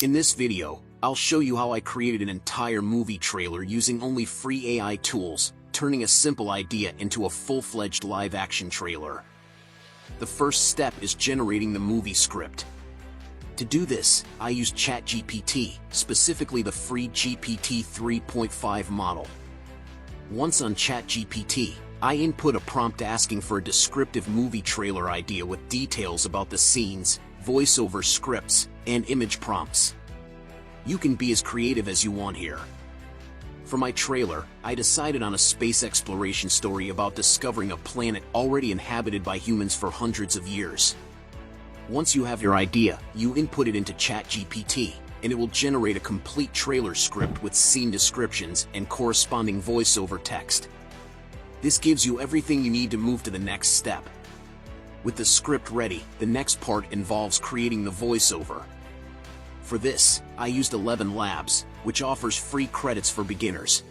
In this video, I'll show you how I created an entire movie trailer using only free AI tools, turning a simple idea into a full-fledged live-action trailer. The first step is generating the movie script. To do this, I used ChatGPT, specifically the free GPT 3.5 model. Once on ChatGPT, I input a prompt asking for a descriptive movie trailer idea with details about the scenes, voiceover scripts, and image prompts. You can be as creative as you want here. For my trailer, I decided on a space exploration story about discovering a planet already inhabited by humans for hundreds of years. Once you have your idea, you input it into ChatGPT, and it will generate a complete trailer script with scene descriptions and corresponding voiceover text. This gives you everything you need to move to the next step. With the script ready, the next part involves creating the voiceover. For this, I used 11 Labs, which offers free credits for beginners.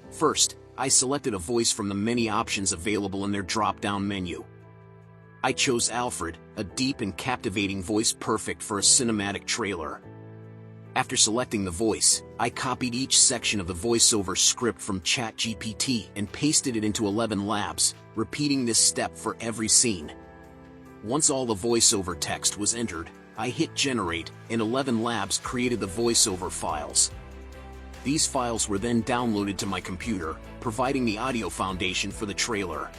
First, I selected a voice from the many options available in their drop-down menu. I chose Alfred, a deep and captivating voice perfect for a cinematic trailer. After selecting the voice, I copied each section of the voiceover script from ChatGPT and pasted it into 11 Labs, repeating this step for every scene. Once all the voiceover text was entered, I hit Generate, and 11 Labs created the voiceover files. These files were then downloaded to my computer, providing the audio foundation for the trailer.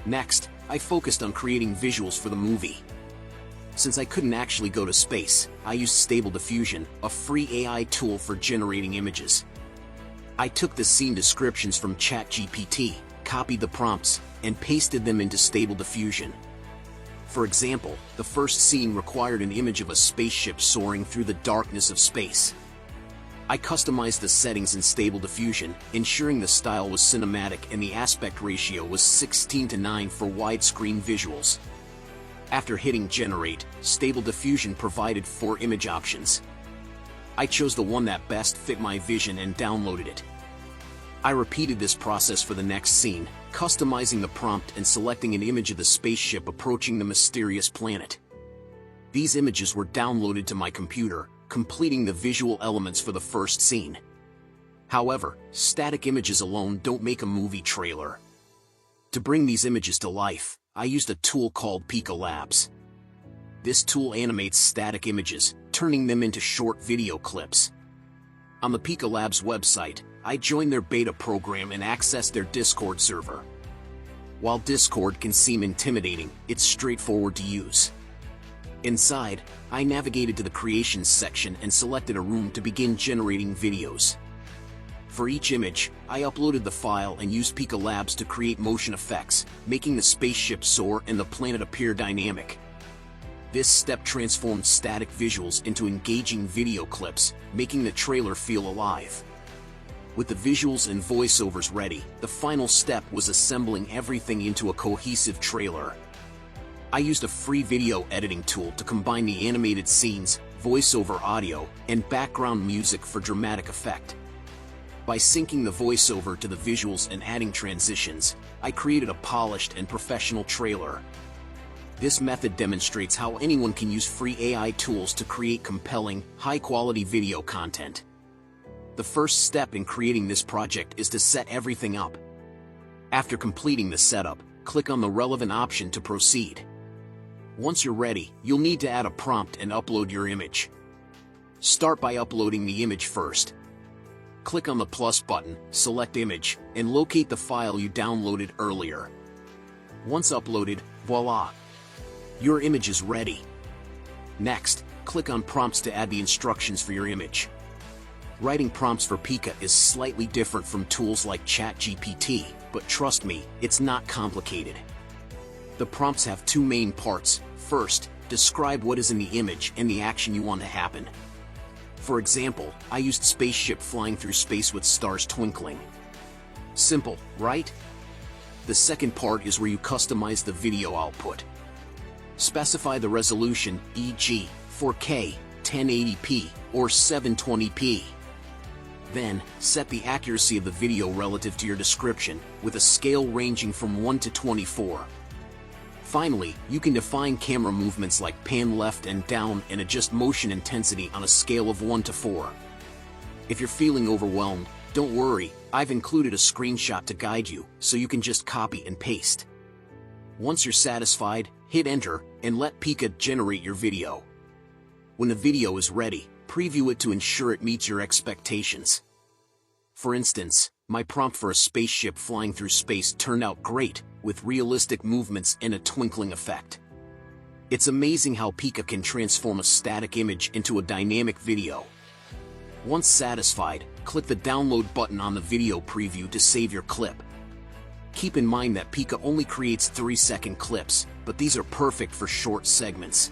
Next, I focused on creating visuals for the movie. Since I couldn't actually go to space, I used Stable Diffusion, a free AI tool for generating images. I took the scene descriptions from ChatGPT, copied the prompts, and pasted them into Stable Diffusion. For example, the first scene required an image of a spaceship soaring through the darkness of space. I customized the settings in Stable Diffusion, ensuring the style was cinematic and the aspect ratio was 16:9 for widescreen visuals. After hitting Generate, Stable Diffusion provided 4 image options. I chose the one that best fit my vision and downloaded it. I repeated this process for the next scene, customizing the prompt and selecting an image of the spaceship approaching the mysterious planet. These images were downloaded to my computer, completing the visual elements for the first scene. However, static images alone don't make a movie trailer. To bring these images to life, I used a tool called Pictory. This tool animates static images, turning them into short video clips. On the Pictory website, I joined their beta program and accessed their Discord server. While Discord can seem intimidating, it's straightforward to use. Inside, I navigated to the Creations section and selected a room to begin generating videos. For each image, I uploaded the file and used Pictory to create motion effects, making the spaceship soar and the planet appear dynamic. This step transformed static visuals into engaging video clips, making the trailer feel alive. With the visuals and voiceovers ready, the final step was assembling everything into a cohesive trailer. I used a free video editing tool to combine the animated scenes, voiceover audio, and background music for dramatic effect. By syncing the voiceover to the visuals and adding transitions, I created a polished and professional trailer. This method demonstrates how anyone can use free AI tools to create compelling, high-quality video content. The first step in creating this project is to set everything up. After completing the setup, click on the relevant option to proceed. Once you're ready, you'll need to add a prompt and upload your image. Start by uploading the image first. Click on the plus button, select Image, and locate the file you downloaded earlier. Once uploaded, voila! Your image is ready. Next, click on Prompts to add the instructions for your image. Writing prompts for Pika is slightly different from tools like ChatGPT, but trust me, it's not complicated. The prompts have 2 main parts. First, describe what is in the image and the action you want to happen. For example, I used spaceship flying through space with stars twinkling. Simple, right? The second part is where you customize the video output. Specify the resolution, e.g., 4K, 1080p, or 720p. Then, set the accuracy of the video relative to your description, with a scale ranging from 1 to 24. Finally, you can define camera movements like pan left and down and adjust motion intensity on a scale of 1 to 4. If you're feeling overwhelmed, don't worry, I've included a screenshot to guide you, so you can just copy and paste. Once you're satisfied, hit enter, and let Pika generate your video. When the video is ready, preview it to ensure it meets your expectations. For instance, my prompt for a spaceship flying through space turned out great, with realistic movements and a twinkling effect. It's amazing how Pika can transform a static image into a dynamic video. Once satisfied, click the download button on the video preview to save your clip. Keep in mind that Pika only creates 3-second clips, but these are perfect for short segments.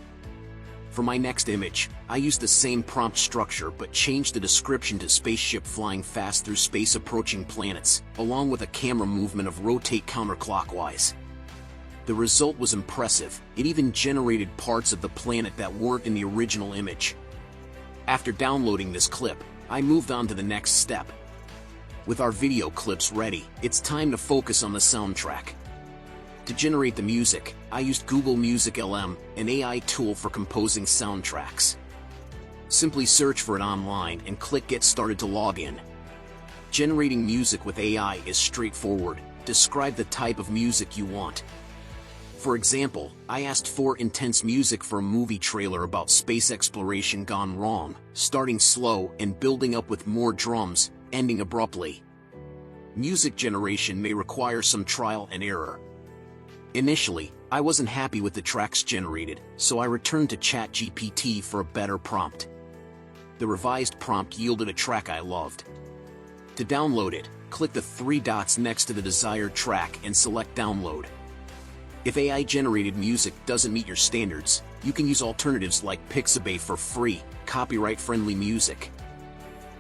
For my next image, I used the same prompt structure but changed the description to spaceship flying fast through space approaching planets, along with a camera movement of rotate counterclockwise. The result was impressive. It even generated parts of the planet that weren't in the original image. After downloading this clip, I moved on to the next step. With our video clips ready, it's time to focus on the soundtrack. To generate the music, I used Google Music LM, an AI tool for composing soundtracks. Simply search for it online and click Get Started to log in. Generating music with AI is straightforward. Describe the type of music you want. For example, I asked for intense music for a movie trailer about space exploration gone wrong, starting slow and building up with more drums, ending abruptly. Music generation may require some trial and error. Initially, I wasn't happy with the tracks generated, so I returned to ChatGPT for a better prompt. The revised prompt yielded a track I loved. To download it, click the 3 dots next to the desired track and select Download. If AI-generated music doesn't meet your standards, you can use alternatives like Pictory for free, copyright-friendly music.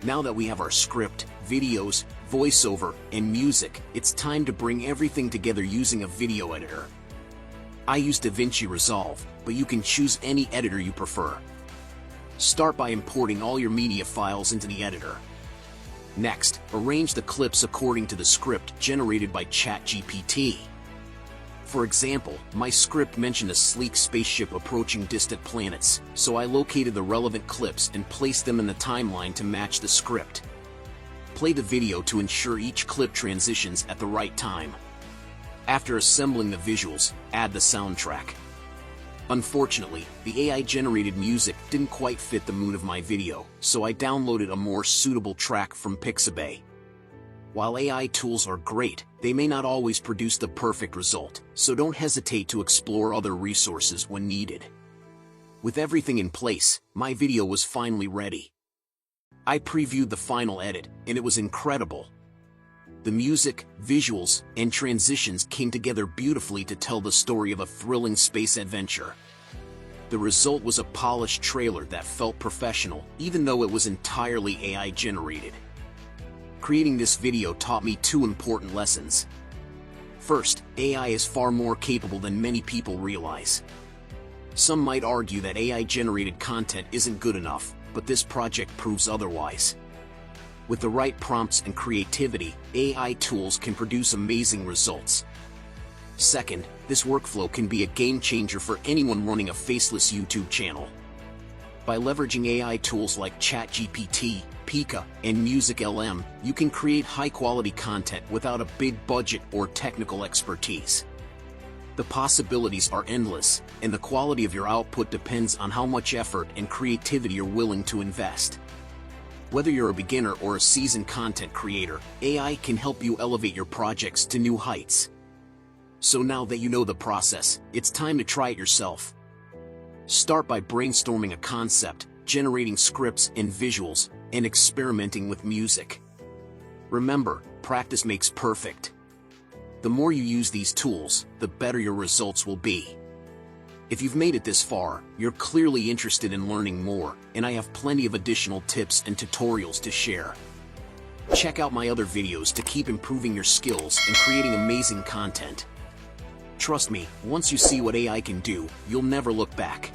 Now that we have our script, videos, voiceover, and music, it's time to bring everything together using a video editor. I use DaVinci Resolve, but you can choose any editor you prefer. Start by importing all your media files into the editor. Next, arrange the clips according to the script generated by ChatGPT. For example, my script mentioned a sleek spaceship approaching distant planets, so I located the relevant clips and placed them in the timeline to match the script. Play the video to ensure each clip transitions at the right time. After assembling the visuals, add the soundtrack. Unfortunately, the AI-generated music didn't quite fit the mood of my video, so I downloaded a more suitable track from Pictory. While AI tools are great, they may not always produce the perfect result, so don't hesitate to explore other resources when needed. With everything in place, my video was finally ready. I previewed the final edit, and it was incredible. The music, visuals, and transitions came together beautifully to tell the story of a thrilling space adventure. The result was a polished trailer that felt professional, even though it was entirely AI-generated. Creating this video taught me 2 important lessons. First, AI is far more capable than many people realize. Some might argue that AI-generated content isn't good enough, but this project proves otherwise. With the right prompts and creativity, AI tools can produce amazing results. Second, this workflow can be a game-changer for anyone running a faceless YouTube channel. By leveraging AI tools like ChatGPT, Pika, and Music LM, you can create high-quality content without a big budget or technical expertise. The possibilities are endless, and the quality of your output depends on how much effort and creativity you're willing to invest. Whether you're a beginner or a seasoned content creator, AI can help you elevate your projects to new heights. So now that you know the process, it's time to try it yourself. Start by brainstorming a concept, generating scripts and visuals, and experimenting with music. Remember, practice makes perfect. The more you use these tools, the better your results will be. If you've made it this far, you're clearly interested in learning more, and I have plenty of additional tips and tutorials to share. Check out my other videos to keep improving your skills and creating amazing content. Trust me, once you see what AI can do, you'll never look back.